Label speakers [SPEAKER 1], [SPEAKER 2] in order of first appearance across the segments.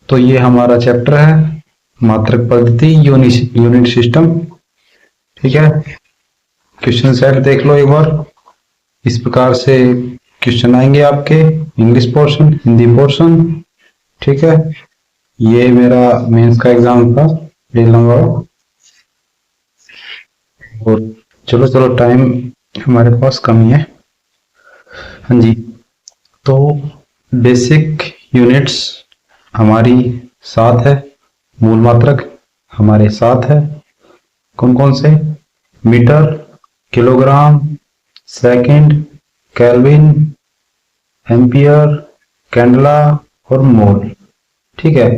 [SPEAKER 1] तो ये हमारा चैप्टर है मात्रक पद्धति यूनिट सिस्टम। ठीक है, क्वेश्चन सेट देख लो एक बार। इस प्रकार से क्वेश्चन आएंगे आपके, इंग्लिश पोर्शन, हिंदी पोर्शन। ठीक है, ये मेरा मेंस का एग्जाम था प्रीलिम वाला। और चलो चलो टाइम हमारे पास कम ही है। हाँ जी, तो बेसिक यूनिट्स हमारी 7 है, मूल मात्रक हमारे 7 है। कौन कौन से? Metre, kilogram, second, kelvin, ampere, candela और मोल। ठीक है,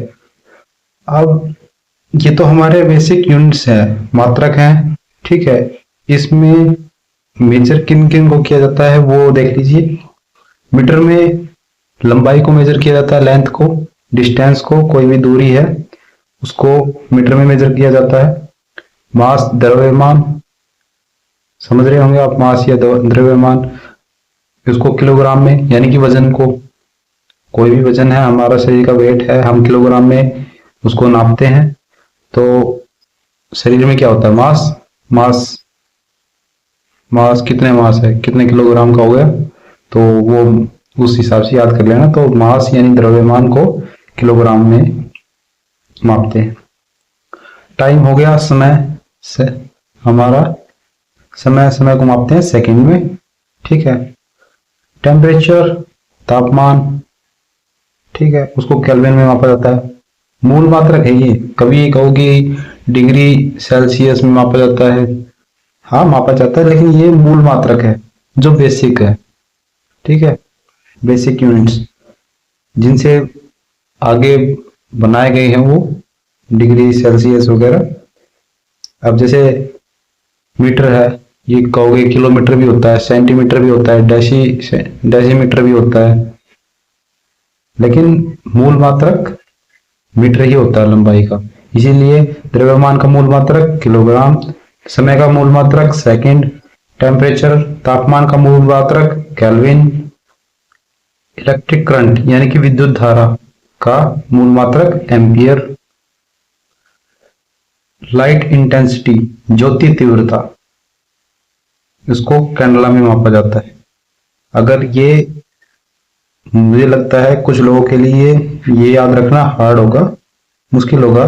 [SPEAKER 1] अब ये तो हमारे बेसिक यूनिट्स हैं, मात्रक हैं। ठीक है, इसमें मेजर किन किन को किया जाता है वो देख लीजिए। मीटर में लंबाई को मेजर किया जाता है, लेंथ को, डिस्टेंस को, कोई भी दूरी है उसको मीटर में मेजर किया जाता है। मास, द्रव्यमान, समझ रहे होंगे आप, मास या द्रव्यमान, उसको किलोग्राम में, यानी कि वजन को, कोई भी वजन है, हमारा शरीर का वेट है, हम किलोग्राम में उसको नापते हैं। तो शरीर में क्या होता है? मास, मास, मास कितने मास है, कितने किलोग्राम का हो गया, तो वो उस हिसाब से याद कर लेना। तो मास यानी द्रव्यमान को किलोग्राम में मापते हैं। टाइम हो गया, समय से हमारा समय को मापते हैं सेकंड में। ठीक है, टेम्परेचर, तापमान, ठीक है, उसको केल्विन में मापा जाता है। मूल मात्रक है ये, कभी कहोगे डिग्री सेल्सियस में मापा जाता है, हाँ मापा जाता है, लेकिन ये मूल मात्रक है जो बेसिक है। ठीक है, बेसिक यूनिट्स जिनसे आगे बनाए गए हैं वो डिग्री सेल्सियस वगैरह। अब जैसे मीटर है, ये कहोगे किलोमीटर भी होता है, सेंटीमीटर भी होता है, डेसीमीटर भी होता है, लेकिन मूल मात्रक मीटर ही होता है लंबाई का। इसीलिए द्रव्यमान का मूल मात्रक किलोग्राम, समय का मूल मात्रक सेकंड, टेम्परेचर, तापमान का मूल मात्रक केल्विन, इलेक्ट्रिक करंट यानी कि विद्युत धारा का मूल मात्रक एम्पियर, लाइट इंटेंसिटी ज्योति तीव्रता, इसको कैंडला में मापा जाता है। अगर ये, मुझे लगता है कुछ लोगों के लिए ये याद रखना हार्ड होगा, मुश्किल होगा,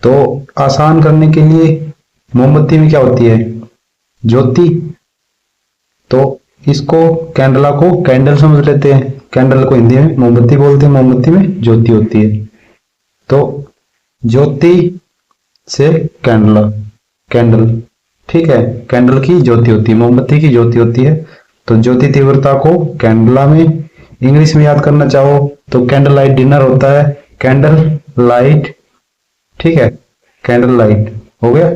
[SPEAKER 1] तो आसान करने के लिए मोमबत्ती में क्या होती है? ज्योति। तो इसको कैंडला को कैंडल समझ लेते हैं, कैंडल को हिंदी में मोमबत्ती बोलते हैं, मोमबत्ती में ज्योति होती है। तो ज्योति से कैंडला, कैंडल, ठीक है, कैंडल की ज्योति होती है, मोमबत्ती की ज्योति होती है। तो ज्योति तीव्रता को कैंडला में, इंग्लिश में याद करना चाहो तो कैंडल लाइट डिनर होता है, कैंडल लाइट। ठीक है, कैंडल लाइट हो गया।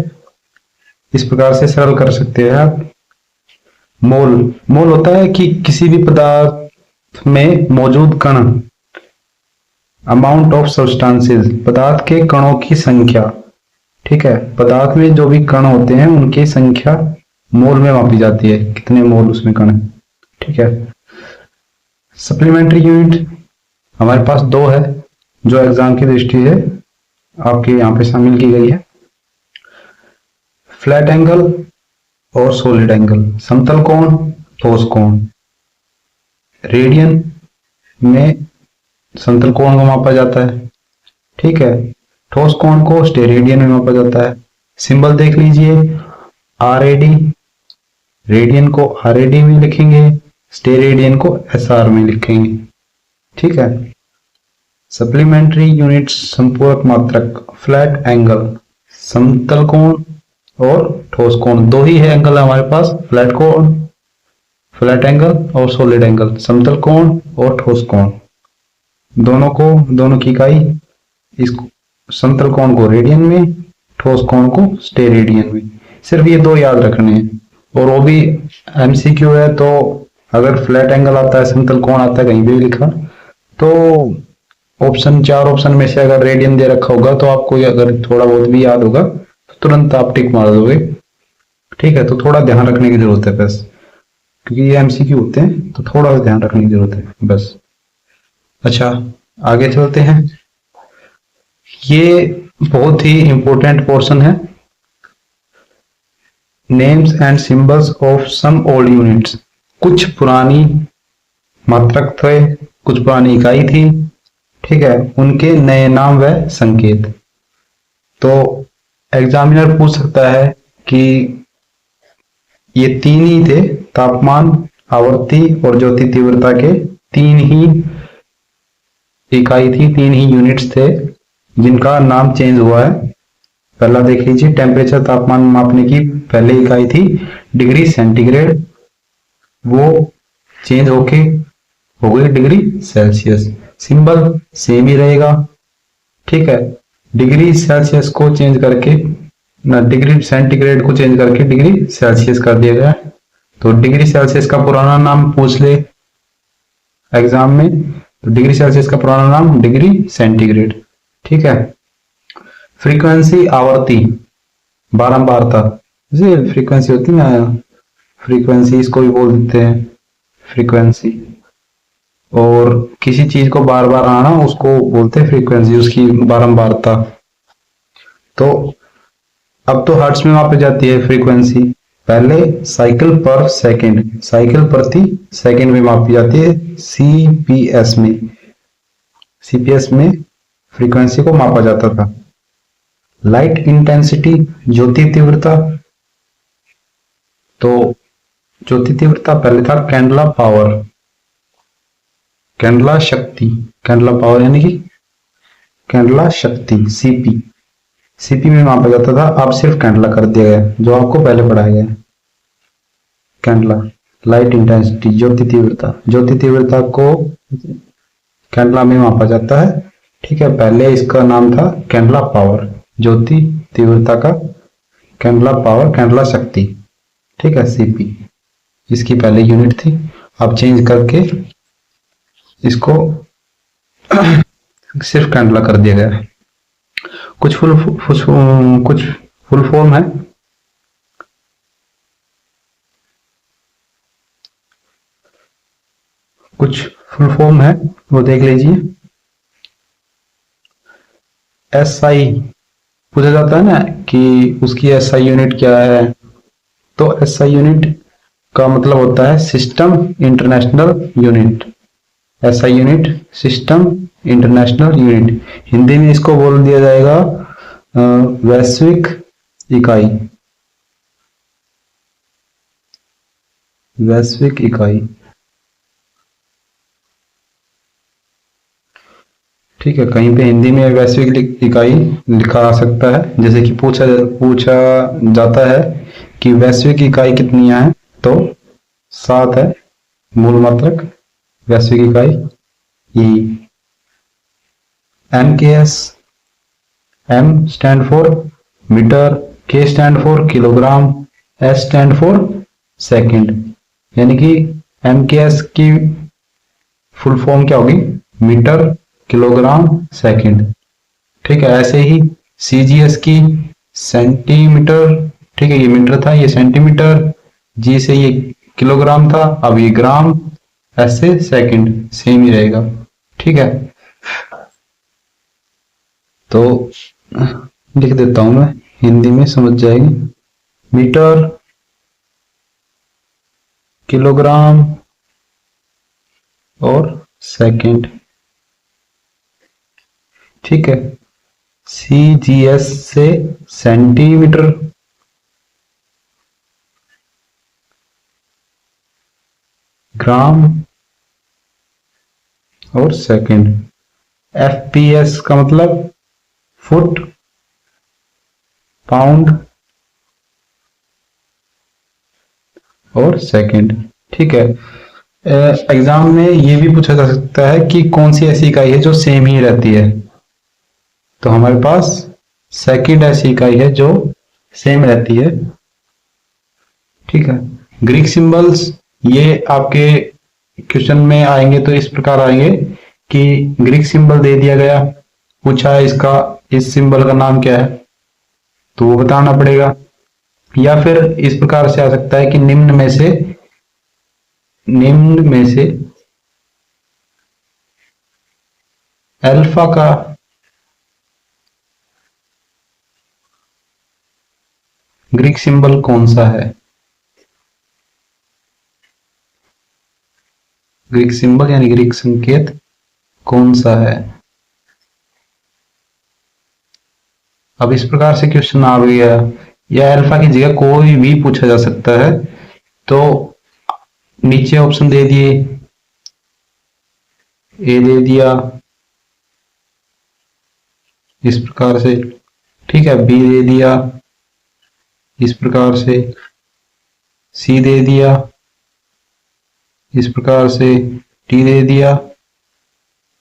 [SPEAKER 1] इस प्रकार से सरल कर सकते हैं आप। मोल, मोल होता है कि किसी भी पदार्थ में मौजूद कण, अमाउंट ऑफ सब्सटेंसेस, पदार्थ के कणों की संख्या। ठीक है, पदार्थ में जो भी कण होते हैं उनकी संख्या मोल में मापी जाती है, कितने मोल उसमें कण है। ठीक है, सप्लीमेंट्री यूनिट हमारे पास 2 है जो एग्जाम की दृष्टि से आपके यहाँ पे शामिल की गई है। फ्लैट एंगल और सॉलिड एंगल, समतल कोण, ठोस कोण। रेडियन में समतल कोण को मापा जाता है। ठीक है, ठोस कोण को स्टेरेडियन में मापा जाता है। सिंबल देख लीजिए, RAD, रेडियन को RAD में लिखेंगे, स्टेरेडियन को SR में लिखेंगे। ठीक है, सप्लीमेंट्री यूनिट्स संपूरक मात्रक, फ्लैट एंगल, समतल कोण और ठोस कोण, 2 ही है एंगल हमारे पास, फ्लैट कोण, फ्लैट एंगल और सॉलिड एंगल, समतल कोण और ठोस कोण। दोनों की इकाई, इस समतल कोण को रेडियन में, ठोस कोण को स्टेरेडियन में। सिर्फ ये 2 याद रखने हैं, और वो भी MCQ है। तो अगर फ्लैट एंगल आता है, समतल कोण आता है, कहीं भी लिखा, तो ऑप्शन 4 ऑप्शन में से अगर रेडियन दे रखा होगा तो आपको अगर थोड़ा बहुत भी याद होगा तो तुरंत आप टिक मार दोगे। ठीक है, तो थोड़ा ध्यान रखने की जरूरत है बस, क्योंकि ये MCQ होते हैं तो थोड़ा ध्यान रखने की जरूरत है बस। अच्छा, आगे चलते हैं। ये बहुत ही इंपॉर्टेंट पोर्शन है। Names and symbols of some old units, कुछ पुरानी मात्रक थे, कुछ पुरानी इकाई थी, ठीक है, उनके नए नाम व संकेत। तो एग्जामिनर पूछ सकता है कि ये तीन ही थे, तापमान, आवर्ती और ज्योति तीव्रता के तीन ही इकाई थी, तीन ही यूनिट्स थे जिनका नाम चेंज हुआ है। पहला देख लीजिए, टेम्परेचर, तापमान मापने की पहले इकाई थी डिग्री सेंटीग्रेड, वो चेंज होके हो गई डिग्री सेल्सियस। सिंबल सेम ही रहेगा, ठीक है। डिग्री सेल्सियस को चेंज करके ना, डिग्री सेंटीग्रेड को चेंज करके डिग्री सेल्सियस कर दिया गया। तो डिग्री सेल्सियस का पुराना नाम पूछ ले एग्जाम में, तो डिग्री सेल्सियस का पुराना नाम डिग्री सेंटीग्रेड, ठीक है। फ्रीक्वेंसी, आवर्ती, बारंबारता, जैसे फ्रीक्वेंसी होती है ना, फ्रीक्वेंसी इसको भी बोल देते हैं फ्रीक्वेंसी, और किसी चीज को बार बार आना उसको बोलते हैं फ्रीक्वेंसी, उसकी बारंबारता। तो अब तो हर्ट्ज में मापी जाती है फ्रीक्वेंसी, पहले साइकिल पर सेकंड, साइकिल प्रति सेकंड में मापी जाती है सीपीएस में, सीपीएस में फ्रीक्वेंसी को मापा जाता था। लाइट इंटेंसिटी, ज्योति तीव्रता, तो ज्योति तीव्रता पहले था कैंडला पावर, कैंडला शक्ति, कैंडला पावर यानी कि कैंडला शक्ति, सीपी, सीपी में मापा जाता था, अब सिर्फ कैंडला कर दिया गया, जो आपको पहले पढ़ाया गया। कैंडला, लाइट इंटेंसिटी, ज्योति तीव्रता, ज्योति तीव्रता को कैंडला में मापा जाता है, ठीक है। पहले इसका नाम था कैंडला पावर, ज्योति तीव्रता का कैंडला पावर, कैंडला शक्ति, ठीक है, सीपी इसकी पहले यूनिट थी, अब चेंज करके इसको सिर्फ कैंडला कर दिया गया। कुछ फुल फॉर्म है, कुछ फुल फॉर्म है वो देख लीजिए। एसआई पूछा जाता है ना कि उसकी एसआई यूनिट क्या है, तो एसआई यूनिट का मतलब होता है system international unit, SI unit system international unit, Hindi में इसको बोल दिया जाएगा वैश्विक इकाई, वैश्विक इकाई, ठीक है। कहीं पे हिंदी में वैश्विक इकाई लिखा आ सकता है, जैसे कि पूछा जाता है कि वैश्विक इकाई कितनी है, तो 7 है मूल मात्रक वैश्विक इकाई। ई MKS, M stand for metre, K stand for kilogram, S stand for second, यानी कि MKS की फुल फॉर्म क्या होगी, मीटर, किलोग्राम, सेकंड, ठीक है। ऐसे ही CGS की सेंटीमीटर, ठीक है, ये मीटर था, ये सेंटीमीटर, G से ये किलोग्राम था, अब ये ग्राम, S से सेकंड, सेम ही रहेगा, ठीक है। तो लिख देता हूं मैं, हिंदी में समझ जाएगी। मीटर, किलोग्राम और सेकंड, ठीक है। CGS से सेंटीमीटर, ग्राम और सेकंड। FPS का मतलब फुट, पाउंड और सेकंड, ठीक है। एग्जाम में ये भी पूछा जा सकता है कि कौन सी ऐसी इकाई है जो सेम ही रहती है, तो हमारे पास सेकंड ऐसी इकाई है जो सेम रहती है, ठीक है। ग्रीक सिंबल्स, ये आपके क्वेश्चन में आएंगे तो इस प्रकार आएंगे कि ग्रीक सिंबल दे दिया गया, पूछा है इसका, इस सिंबल का नाम क्या है, तो वो बताना पड़ेगा। या फिर इस प्रकार से आ सकता है कि निम्न में से अल्फा का ग्रीक सिंबल कौन सा है? ग्रीक सिंबल यानी ग्रीक संकेत कौन सा है? अब इस प्रकार से क्वेश्चन आ गया या अल्फा की जगह कोई भी पूछा जा सकता है, तो नीचे ऑप्शन दे दिए, ए दे दिया इस प्रकार से, ठीक है, बी दे दिया इस प्रकार से, सी दे दिया इस प्रकार से, टी दे दिया,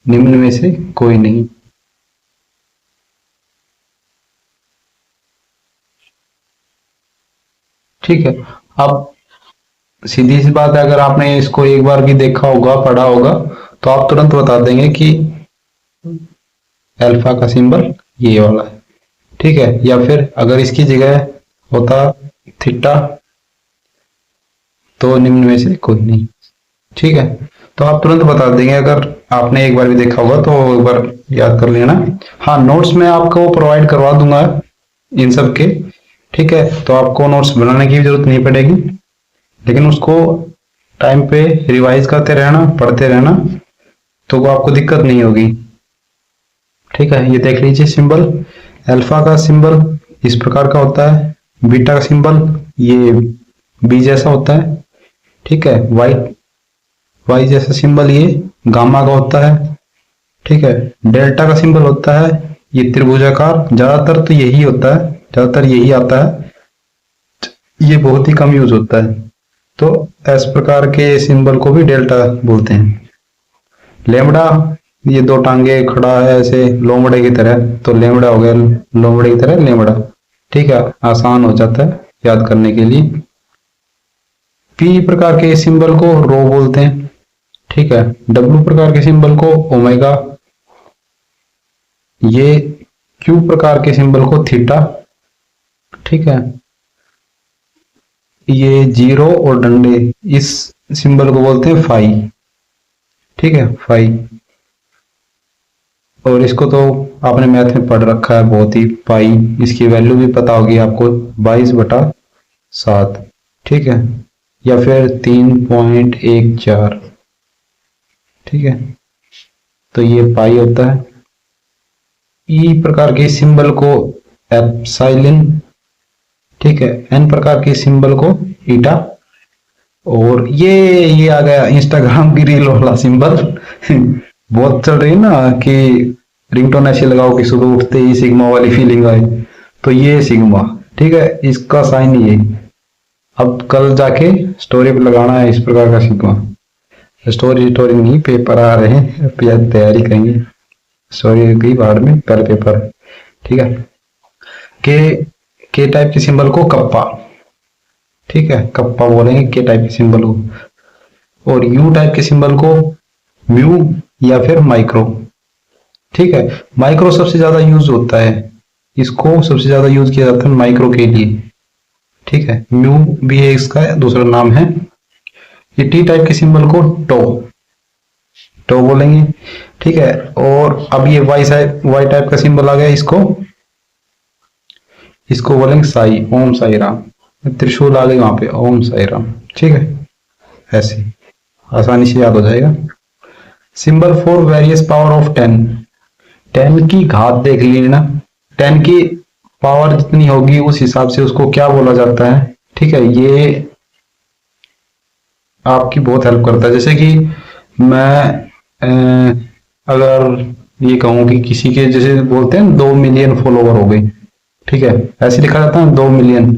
[SPEAKER 1] निम्न में से कोई नहीं। ठीक है, अब सीधी सी बात है, अगर आपने इसको एक बार भी देखा होगा, पढ़ा होगा, तो आप तुरंत बता देंगे कि अल्फा का सिंबल ये वाला है। ठीक है, या फिर अगर इसकी जगह होता थीटा तो निम्न में से कोई नहीं। ठीक है, तो आप तुरंत बता देंगे, अगर आपने एक बार भी देखा होगा तो एक बार याद कर लेना। हाँ, नोट्स में आपको प्रोवाइड करवा दूंगा इन सब के। ठीक है, तो आपको नोट्स बनाने की जरूरत नहीं पड़ेगी, लेकिन उसको टाइम पे रिवाइज करते रहना, पढ़ते रहना, तो वो आपको दिक्कत नहीं होगी। ठीक है, ये देख लीजिए सिंबल, अल्फा का सिंबल इस प्रकार का होता है, बीटा का सिंबल ये बी जैसा होता है। ठीक है, वाई जैसा सिंबल ये गामा का होता है। ठीक है, डेल्टा का सिंबल होता है ये त्रिभुजाकार, ज्यादातर तो यही होता है, ज्यादातर यही आता है, ये बहुत ही कम यूज होता है। तो इस प्रकार के सिंबल को भी डेल्टा बोलते हैं। लेमड़ा, ये दो टांगे खड़ा है ऐसे लोमड़े की तरह, तो लेमड़ा हो गया, लोमड़े की तरह लेमड़ा। ठीक है, आसान हो जाता है याद करने के लिए। पी प्रकार के सिंबल को रो बोलते हैं। ठीक है, डब्ल्यू प्रकार के सिंबल को ओमेगा, ये क्यू प्रकार के सिंबल को थीटा। ठीक है, ये जीरो और डंडे इस सिंबल को बोलते हैं फाई। ठीक है, फाई, और इसको तो आपने मैथ में पढ़ रखा है बहुत ही, पाई, इसकी वैल्यू भी पता होगी आपको, 22/7। ठीक है, या फिर 3.14। ठीक है, तो ये पाई होता है। ई प्रकार के सिंबल को एप्सिलॉन। ठीक है, एन प्रकार के सिंबल को ईटा, और ये आ गया इंस्टाग्राम की रील वाला सिंबल बहुत चल रही है ना कि रिंगटोन ऐसे लगाओ कि सुबह उठते ही सिग्मा वाली फीलिंग आए, तो ये सिग्मा। ठीक है, इसका साइन ये, अब कल जाके स्टोरी पे लगाना है इस प्रकार का सिग्मा। स्टोरी नहीं, पेपर आ रहे हैं, तैयारी करेंगे, स्टोरी गई बाद में, कल पेपर। ठीक है, के टाइप के सिंबल को कप्पा। ठीक है, कप्पा बोलेंगे के टाइप के सिंबल को, और यू टाइप के सिंबल को म्यू या फिर माइक्रो। ठीक है, माइक्रो सबसे ज्यादा यूज होता है, इसको सबसे ज्यादा यूज किया जाता है माइक्रो के लिए। ठीक है, म्यू भी है इसका दूसरा नाम है। ये टी टाइप के सिंबल को टो बोलेंगे। ठीक है, और अब ये वाई टाइप का सिंबल आ गया, इसको बोलेंगे साई, ओम साई राम, त्रिशूल आ गई वहां पे, ओम साई राम। ठीक है, ऐसे आसानी से याद हो जाएगा। Symbol for various power of 10, 10 की घात देख लेना, 10 की पावर जितनी होगी उस हिसाब से उसको क्या बोला जाता है। ठीक है, ये आपकी बहुत हेल्प करता है। जैसे कि मैं अगर ये कहूं कि किसी के जैसे बोलते हैं 2 मिलियन फॉलोवर हो गए, ठीक है, ऐसे लिखा जाता है 2 मिलियन।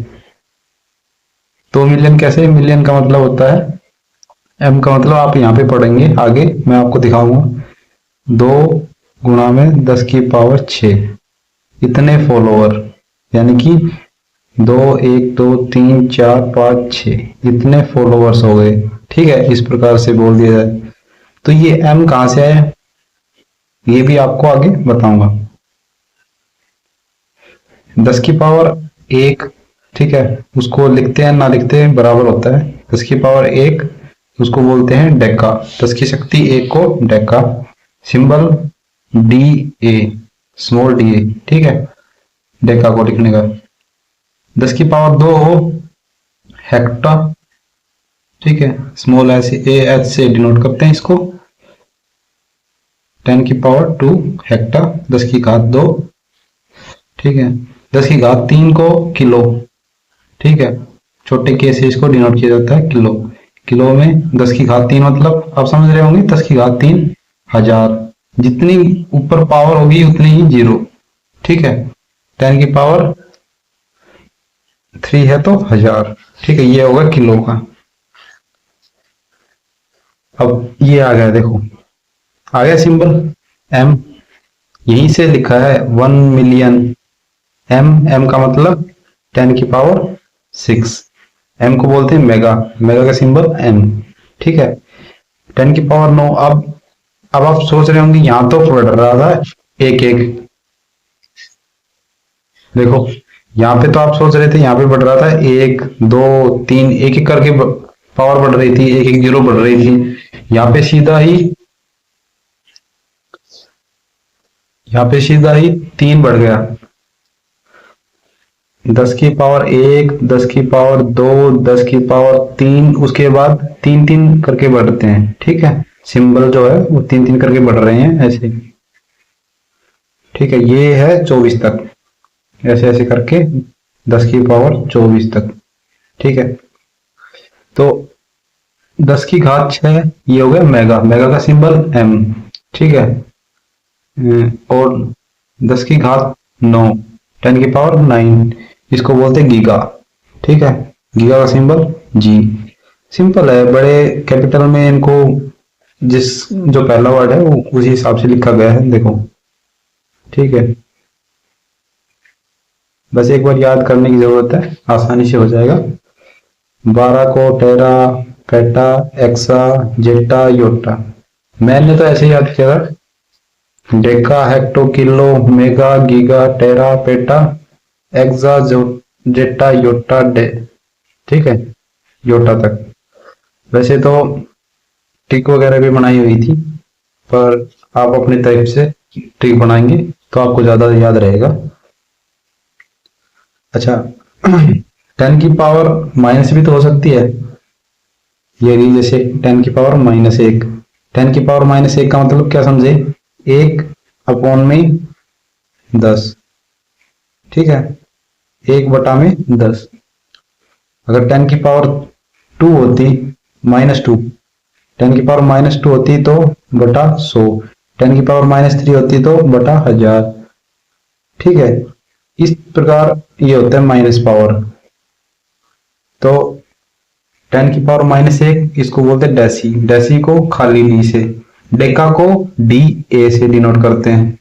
[SPEAKER 1] 2 मिलियन कैसे, मिलियन का मतलब होता है एम का मतलब आप यहाँ पे पढ़ेंगे आगे, मैं आपको दिखाऊंगा, 2 गुणा में 10 की पावर 6 इतने फॉलोवर, यानी कि 2 1 2 3 4 5 6 इतने फॉलोवर्स हो गए। ठीक है, इस प्रकार से बोल दिया जाए। तो ये एम कहां से आया, ये भी आपको आगे बताऊंगा। 10 की पावर 1, ठीक है, उसको लिखते हैं ना लिखते हैं बराबर होता है, 10 की पावर 1 उसको बोलते हैं डेका, 10 की शक्ति 1 को Deka. Symbol D A, small D A. ठीक है, डेका को लिखने का। 10 की पावर 2 हो हेक्टा, ठीक है, स्मॉल एच ए एच से डिनोट करते हैं इसको। 10 की पावर 2 हेक्टा, 10 की घात 2, ठीक है। 10 की घात 3 को किलो, ठीक है, छोटे के से इसको डिनोट किया जाता है किलो। किलो में 10 की घात 3 मतलब आप समझ रहे होंगे, 10 की घात 3 हजार। जितनी ऊपर पावर होगी उतनी ही जीरो, ठीक है। 10 की पावर 3 है तो हजार, ठीक है, ये होगा किलो का। अब ये आ गया, देखो आ गया सिंबल एम, यहीं से लिखा है 1 मिलियन। एम, एम का मतलब 10 की पावर 6, एम को बोलते हैं मेगा, मेगा का सिंबल एम, ठीक है। 10 की पावर 9। अब आप सोच रहे होंगे यहां तो बढ़ रहा था एक एक, देखो यहाँ पे तो आप सोच रहे थे यहाँ पे बढ़ रहा था 1 2 3, एक एक करके पावर बढ़ रही थी, एक एक जीरो बढ़ रही थी। यहाँ पे सीधा ही, यहाँ पे सीधा ही 3 बढ़ गया। 10 की पावर 1, 10 की पावर 2, 10 की पावर 3, उसके बाद 3 3 करके बढ़ते हैं, ठीक है। सिंबल जो है वो 3 3 करके बढ़ रहे हैं ऐसे, ठीक है। ये है 24 तक, ऐसे ऐसे करके 10 की पावर 24 तक, ठीक है। तो 10 की घात 6 ये हो गया मेगा, मेगा का सिंबल एम, ठीक है। और 10 की घात 9, 10 की पावर 9, इसको बोलते हैं गीगा, ठीक है। गीगा का सिंबल जी। सिंपल है, बड़े कैपिटल में इनको जिस जो पहला वर्ड है वो उसी हिसाब से लिखा गया है, देखो, ठीक है। बस एक बार याद करने की जरूरत है, आसानी से हो जाएगा। 12 को tera, peta, exa, zetta, yotta. मैंने तो ऐसे ही याद किया था, deca, hecto, kilo, mega, giga, tera, peta, exa, zetta, yotta, डे, ठीक है, योटा तक। वैसे तो ट्रिक वगैरह भी बनाई हुई थी, पर आप अपने टाइप से ट्रिक बनाएंगे तो आपको ज्यादा याद रहेगा। अच्छा 10 की पावर माइनस भी तो हो सकती है, ये रही जैसे 10 की पावर -1। 10 की पावर -1 का मतलब क्या समझे, 1 अपॉन में 10, ठीक है, 1/10। अगर 10 की पावर 2 होती, -2, 10 की पावर -2 होती तो बटा 100, 10 की पावर -3 होती तो बटा 1000, ठीक है। इस प्रकार ये होता है माइनस पावर। तो 10 की पावर -1 इसको बोलते हैं डेसी, डेसी को खाली डी से, डेका को डी ए से डिनोट करते हैं,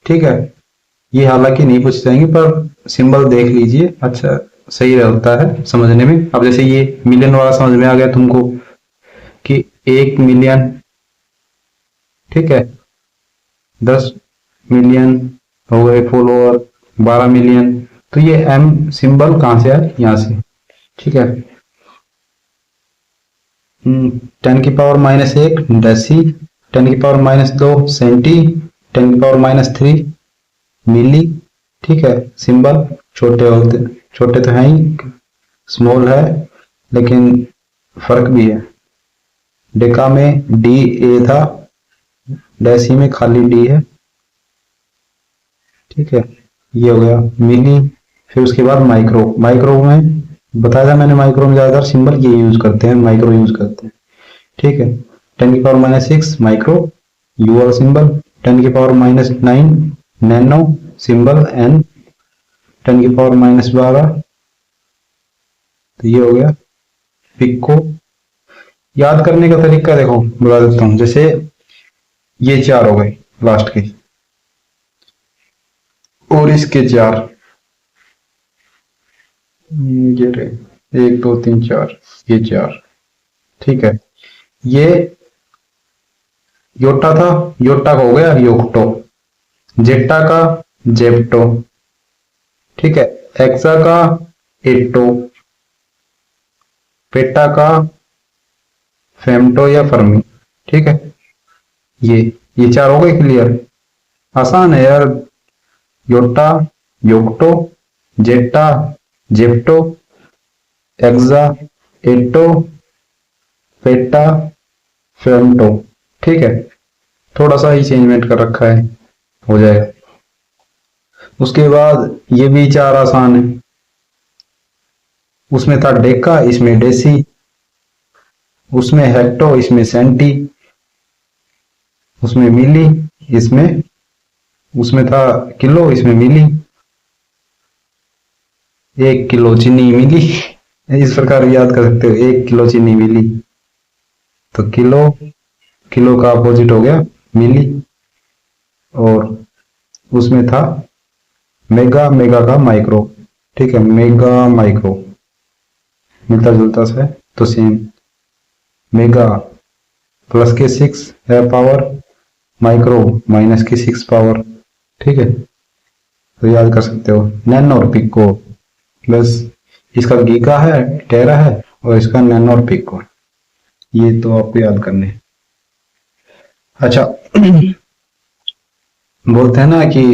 [SPEAKER 1] ठीक है। ये हालांकि नहीं पूछ जाएंगे पर सिंबल देख लीजिए, अच्छा सही रहता है समझने में। अब जैसे ये मिलियन वाला समझ में आ गया तुमको कि 1 मिलियन, ठीक है, 10 मिलियन हो गए फॉलोअर, 12 मिलियन। तो ये एम सिंबल कहां से है, यहां से, ठीक है। 10 की पावर -1 डेसी, 10 की पावर -2 सेंटी, 10 की पावर -3 मिली, ठीक है। सिंबल छोटे होते, छोटे तो हैं ही, स्मॉल है लेकिन फर्क भी है। डेका में डी ए था, डेसी में खाली डी है, ठीक है। ये हो गया मिली। फिर उसके बाद माइक्रो, माइक्रो में बताया था मैंने, माइक्रो में ज्यादातर सिंबल ये यूज करते हैं, माइक्रो यूज करते हैं, ठीक है। 10 की पावर -6 माइक्रो, यू वाला सिंबल। 10 की पावर -9 नैनो, सिंबल एन। 10 की पावर -12, तो ये हो गया पिको। याद करने का तरीका देखो बता देता हूं, जैसे ये 4 हो गए लास्ट के, और इसके 4, ये रहे 1 2 3 4, ये 4, ठीक है। ये योटा था, योटा का हो गया योक्टो, जेटा का जेप्टो, ठीक है। एक्सा का एटो, पेटा का फेमटो या फर्मी, ठीक है। ये 4 हो गए क्लियर, आसान है यार। योटा, योक्टो, जेटा, जेप्टो, एक्सा, एटो, पेटा, फेमटो। ठीक है, थोड़ा सा ही चेंजमेंट कर रखा है, हो जाएगा। उसके बाद ये भी चार आसान है, उसमें था डेका, इसमें डेसी, उसमें हेक्टो, इसमें सेंटी, उसमें मिली, इसमें उसमें था किलो, इसमें मिली, 1 किलो चीनी मिली। इस प्रकार याद कर सकते हो, 1 किलो चीनी मिली। तो किलो, किलो का अपोजिट हो गया मिली। और उसमें था मेगा, मेगा का माइक्रो। ठीक है, मेगा माइक्रो मिलता जुलता सा है तो सेम। मेगा प्लस के 6 है पावर, माइक्रो माइनस की 6 पावर। ठीक है, तो याद कर सकते हो। नैनो और पिको प्लस इसका गीगा है, टेरा है, और इसका नैनो और पिको। ये तो आपको याद करने हैं। अच्छा, बोलते हैं ना कि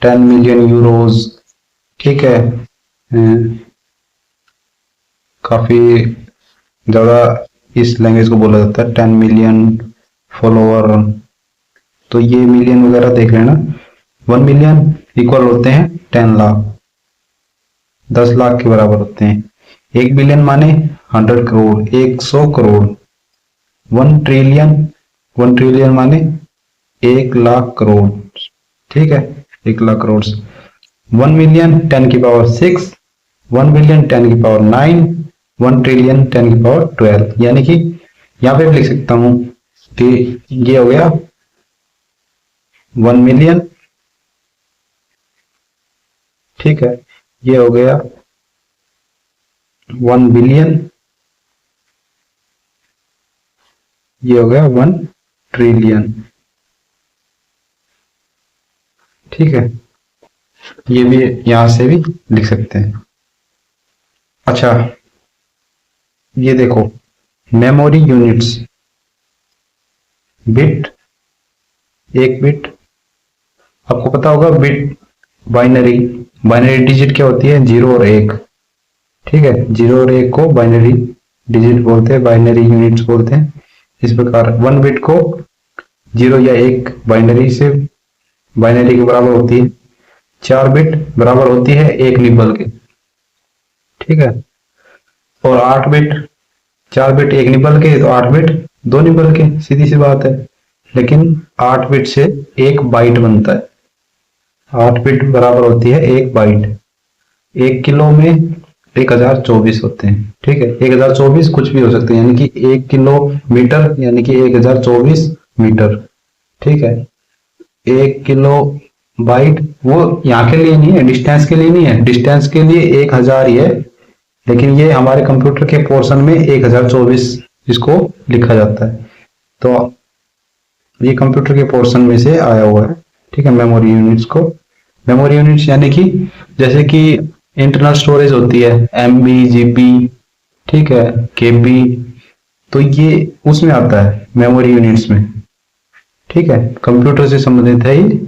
[SPEAKER 1] 10 मिलियन यूरोज। ठीक है, काफी ज्यादा इस लैंग्वेज को बोला जाता है, 10 मिलियन फॉलोअर। तो ये मिलियन वगैरह देख लेना। 1 मिलियन इक्वल होते हैं 10 लाख, 10 लाख के बराबर होते हैं। 1 बिलियन माने 100 करोड़, 100 करोड़। 1 ट्रिलियन, 1 ट्रिलियन माने 1 लाख करोड़। ठीक है, 1 लाख करोड़। 1 मिलियन 10 की पावर 6, 1 बिलियन 10 की पावर 9, 1 ट्रिलियन 10 की पावर 12। यानी कि यहां पे लिख सकता हूं कि ये हो गया 1 मिलियन। ठीक है, ये हो गया 1 बिलियन, ये हो गया 1 ट्रिलियन। ठीक है, ये भी यहां से भी लिख सकते हैं। अच्छा, ये देखो, मेमोरी यूनिट्स। Bit, 1 bit. आपको पता होगा बिट बाइनरी, बाइनरी डिजिट क्या होती है? 0 और 1। ठीक है, 0 और 1 को बाइनरी डिजिट बोलते हैं, बाइनरी यूनिट्स बोलते हैं। इस प्रकार 1 बिट को 0 या 1 बाइनरी से, बाइनरी के बराबर होती है। 4 बिट बराबर होती है 1 निबल के। ठीक है, और 8 बिट, 4 बिट 1 निबल के, तो 8 बिट 2 निबल के, सीधी सी बात है। लेकिन 8 बिट से 1 बाइट बनता है। 8 बिट बराबर होती है 1 बाइट। 1 किलो में 1024 होते हैं। ठीक है, 1024 कुछ भी हो सकते हैं, यानी कि 1 किलोमीटर यानी कि 1024 मीटर। ठीक है, 1 किलो बाइट वो यहाँ के लिए नहीं है, डिस्टेंस के लिए नहीं है, डिस्टेंस के लिए 1000 ही है। लेकिन ये हमारे कंप्यूटर के पोर्शन में 1024 इसको लिखा जाता है। तो ये कंप्यूटर के पोर्शन में से आया हुआ है। ठीक है, मेमोरी यूनिट्स को, मेमोरी यूनिट्स यानी कि जैसे कि इंटरनल स्टोरेज होती है, एमबी, जीबी, ठीक है, केबी, तो ये उसमें आता है मेमोरी यूनिट्स में। ठीक है, कंप्यूटर से संबंधित है ये।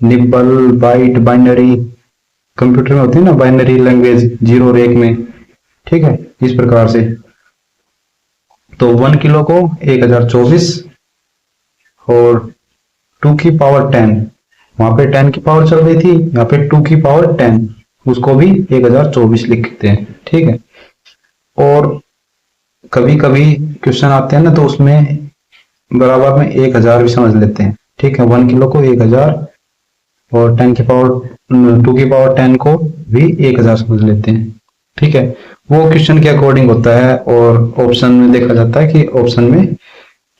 [SPEAKER 1] निबल, बाइट, बाइनरी, कंप्यूटर में होती है ना बाइनरी लैंग्वेज, 0 और 1 में। ठीक है, इस प्रकार से। तो 1 किलो को 1024, और 2 की पावर 10, वहां पे 10 की पावर चल रही थी, यहाँ पे 2 की पावर 10, उसको भी 1024 लिखते हैं। ठीक है, और कभी कभी क्वेश्चन आते हैं ना, तो उसमें बराबर में 1000 भी समझ लेते हैं। ठीक है, 1 किलो को 1000, और 2 की पावर 10 को भी 1000 समझ लेते हैं। ठीक है, वो क्वेश्चन के अकॉर्डिंग होता है, और ऑप्शन में देखा जाता है कि ऑप्शन में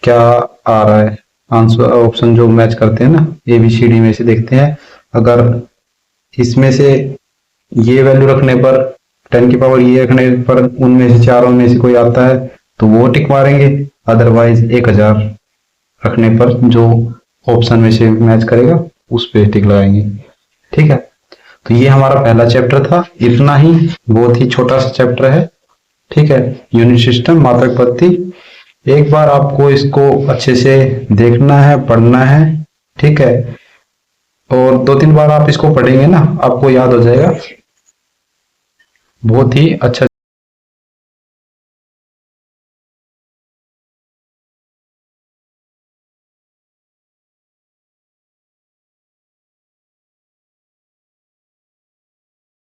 [SPEAKER 1] क्या आ रहा है आंसर। ऑप्शन जो मैच करते हैं ना, ABCD में से देखते हैं। अगर इसमें से ये वैल्यू रखने पर, 10 की पावर ये रखने पर उनमें से चारों में से कोई आता है तो वो टिक मारेंगे। अदरवाइज 1000 रखने पर जो ऑप्शन में से मैच करेगा उस पे टिक लगाएंगे। ठीक है, तो ये हमारा पहला चैप्टर था। इतना ही, बहुत ही छोटा सा चैप्टर है। ठीक है, यूनिट सिस्टम, मात्रक पद्धति। एक बार आपको इसको अच्छे से देखना है, पढ़ना है। ठीक है, और 2-3 बार आप इसको पढ़ेंगे ना, आपको याद हो जाएगा। बहुत ही अच्छा